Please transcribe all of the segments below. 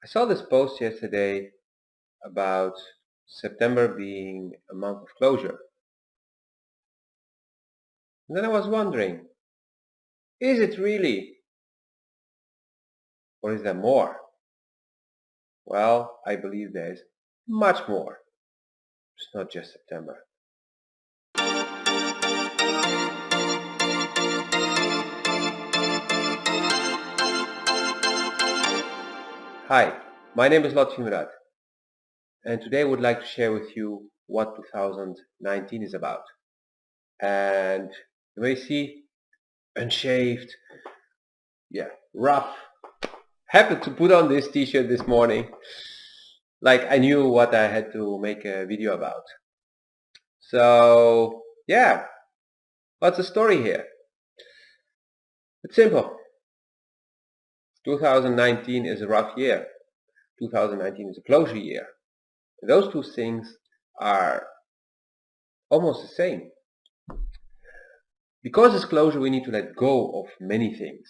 I saw this post yesterday about September being a month of closure. And then I was wondering, is it really? Or is there more? Well, I believe there is much more. It's not just September. Hi, my name is Lot and today I would like to share with you what 2019 is about. And you may see, unshaved, rough. Happened to put on this t-shirt this morning, like I knew what I had to make a video about. So, what's the story here? It's simple. 2019 is a rough year. 2019 is a closure year. Those two things are almost the same. Because it's closure, we need to let go of many things,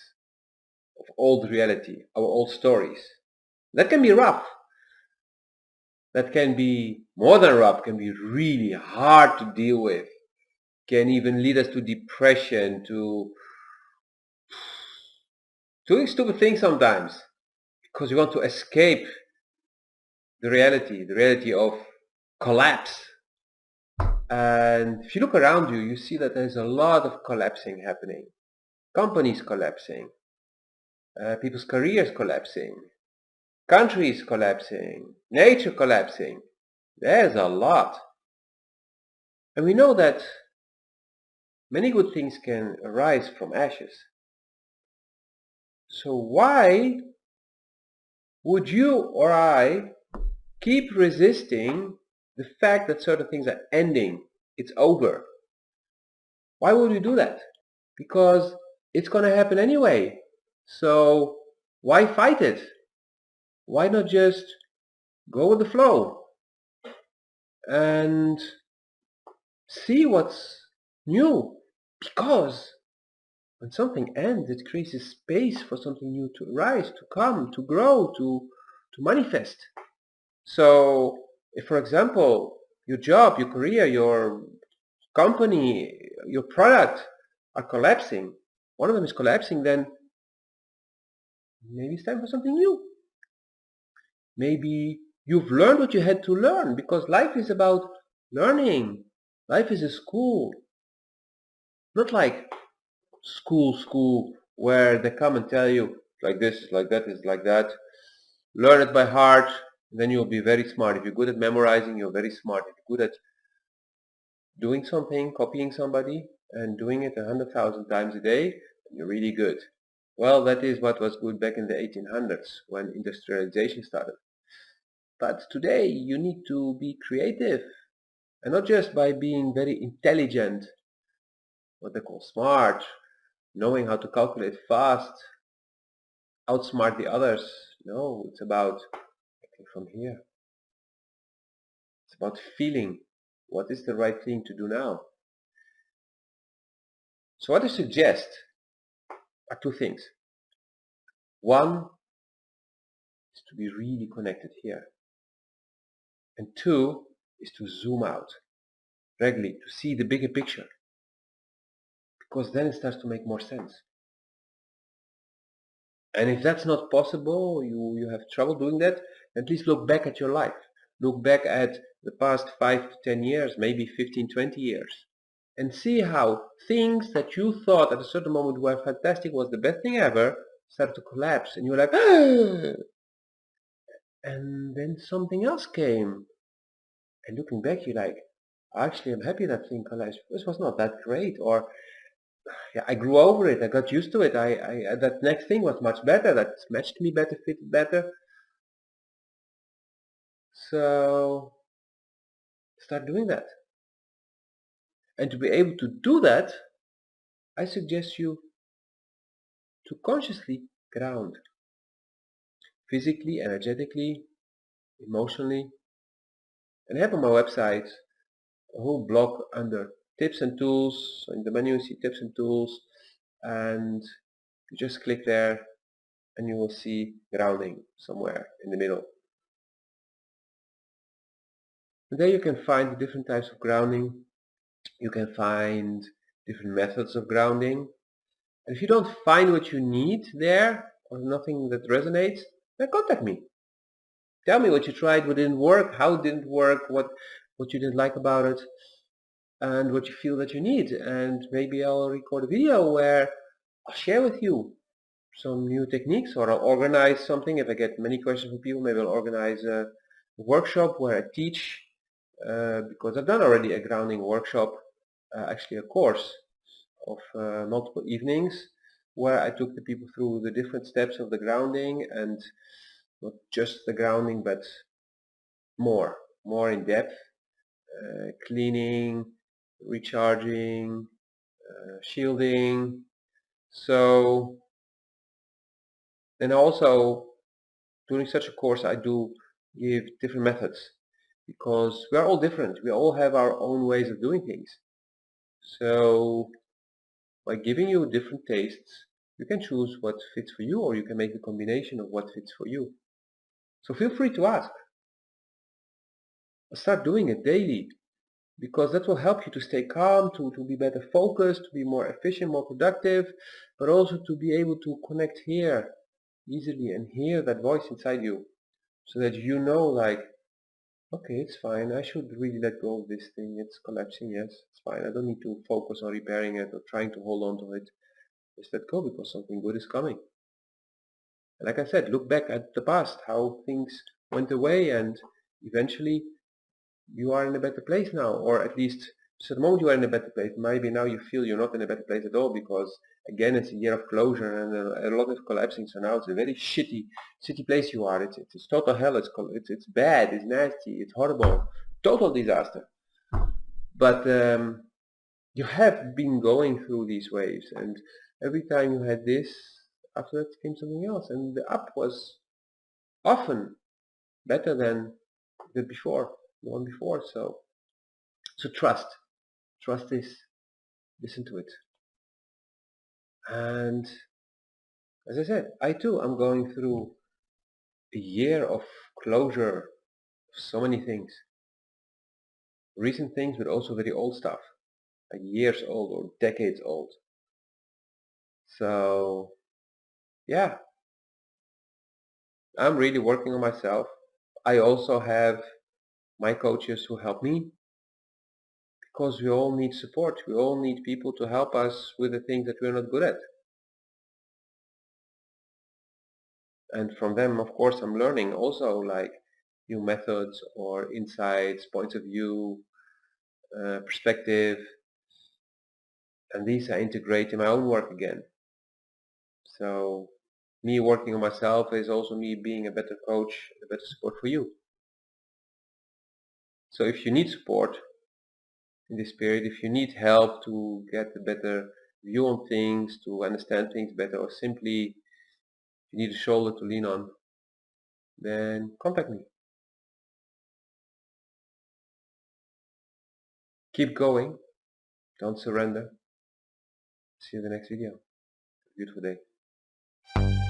of old reality, our old stories. That can be rough. That can be more than rough, can be really hard to deal with, can even lead us to depression, to doing stupid things sometimes, because we want to escape the reality of collapse. And if you look around you, you see that there's a lot of collapsing happening. Companies collapsing, people's careers collapsing, countries collapsing, nature collapsing. There's a lot. And we know that many good things can arise from ashes. So why would you or I keep resisting the fact that certain things are ending? It's over. Why would we do that? Because it's going to happen anyway. So why fight it? Why not just go with the flow and see what's new? Because when something ends, it creates a space for something new to rise, to come, to grow, to manifest. So if, for example, your job, your career, your company, your product are collapsing, one of them is collapsing, then maybe it's time for something new. Maybe you've learned what you had to learn, because life is about learning. Life is a school. Not like school, where they come and tell you, like this, like that, is like that. Learn it by heart, then you'll be very smart. If you're good at memorizing, you're very smart. If you're good at doing something, copying somebody, and doing it 100,000 times a day, you're really good. Well, that is what was good back in the 1800s when industrialization started. But today you need to be creative, and not just by being very intelligent, what they call smart, knowing how to calculate fast, outsmart the others. No, it's about acting from here. It's about feeling what is the right thing to do now. So what I suggest are two things. One is to be really connected here. And two is to zoom out regularly, to see the bigger picture. Because then it starts to make more sense. And if that's not possible, you have trouble doing that, at least look back at your life. Look back at the past 5 to 10 years, maybe 15, 20 years. And see how things that you thought at a certain moment were fantastic, was the best thing ever, started to collapse. And you were like, ah! And then something else came. And looking back, you're like, actually, I'm happy that thing collapsed. This was not that great. Or, yeah, I grew over it. I got used to it. That next thing was much better. That matched me better, fitted better. So start doing that. And to be able to do that, I suggest you to consciously ground. Physically, energetically, emotionally. And I have on my website a whole blog under tips and tools. In the menu you see tips and tools. And you just click there and you will see grounding somewhere in the middle. And there you can find the different types of grounding. You can find different methods of grounding. And if you don't find what you need there, or nothing that resonates, then contact me. Tell me what you tried, what didn't work, how it didn't work, what you didn't like about it, and what you feel that you need. And maybe I'll record a video where I'll share with you some new techniques, or I'll organize something. If I get many questions from people, maybe I'll organize a workshop where I teach, because I've done already a grounding workshop, actually a course of multiple evenings, where I took the people through the different steps of the grounding, and not just the grounding, but more in depth, cleaning, recharging, shielding. So, and also during such a course I do give different methods, because we are all different. We all have our own ways of doing things. So by giving you different tastes, you can choose what fits for you, or you can make a combination of what fits for you. So feel free to ask. Start doing it daily, because that will help you to stay calm, to be better focused, to be more efficient, more productive, but also to be able to connect here easily and hear that voice inside you, so that you know, like, okay, it's fine, I should really let go of this thing, it's collapsing, yes, it's fine, I don't need to focus on repairing it or trying to hold on to it. Just let go, because something good is coming. And like I said, look back at the past, how things went away, and eventually you are in a better place now, or at least at the moment you are in a better place. Maybe now you feel you're not in a better place at all, because again it's a year of closure and a lot is collapsing. So now it's a very shitty place you are. It's total hell. It's bad. It's nasty. It's horrible. Total disaster. But you have been going through these waves, and every time you had this, after that came something else, and the up was often better than the before, the one before. So trust this, listen to it. And as I said, I too am going through a year of closure of so many things, recent things, but also very old stuff, like years old or decades old. So yeah, I'm really working on myself. I also have my coaches who help me, because we all need support. We all need people to help us with the things that we're not good at. And from them, of course, I'm learning also, like, new methods or insights, points of view, perspective, and these I integrate in my own work again. So me working on myself is also me being a better coach, a better support for you. So if you need support in this period, if you need help to get a better view on things, to understand things better, or simply you need a shoulder to lean on, then contact me. Keep going, don't surrender. See you in the next video. Beautiful day.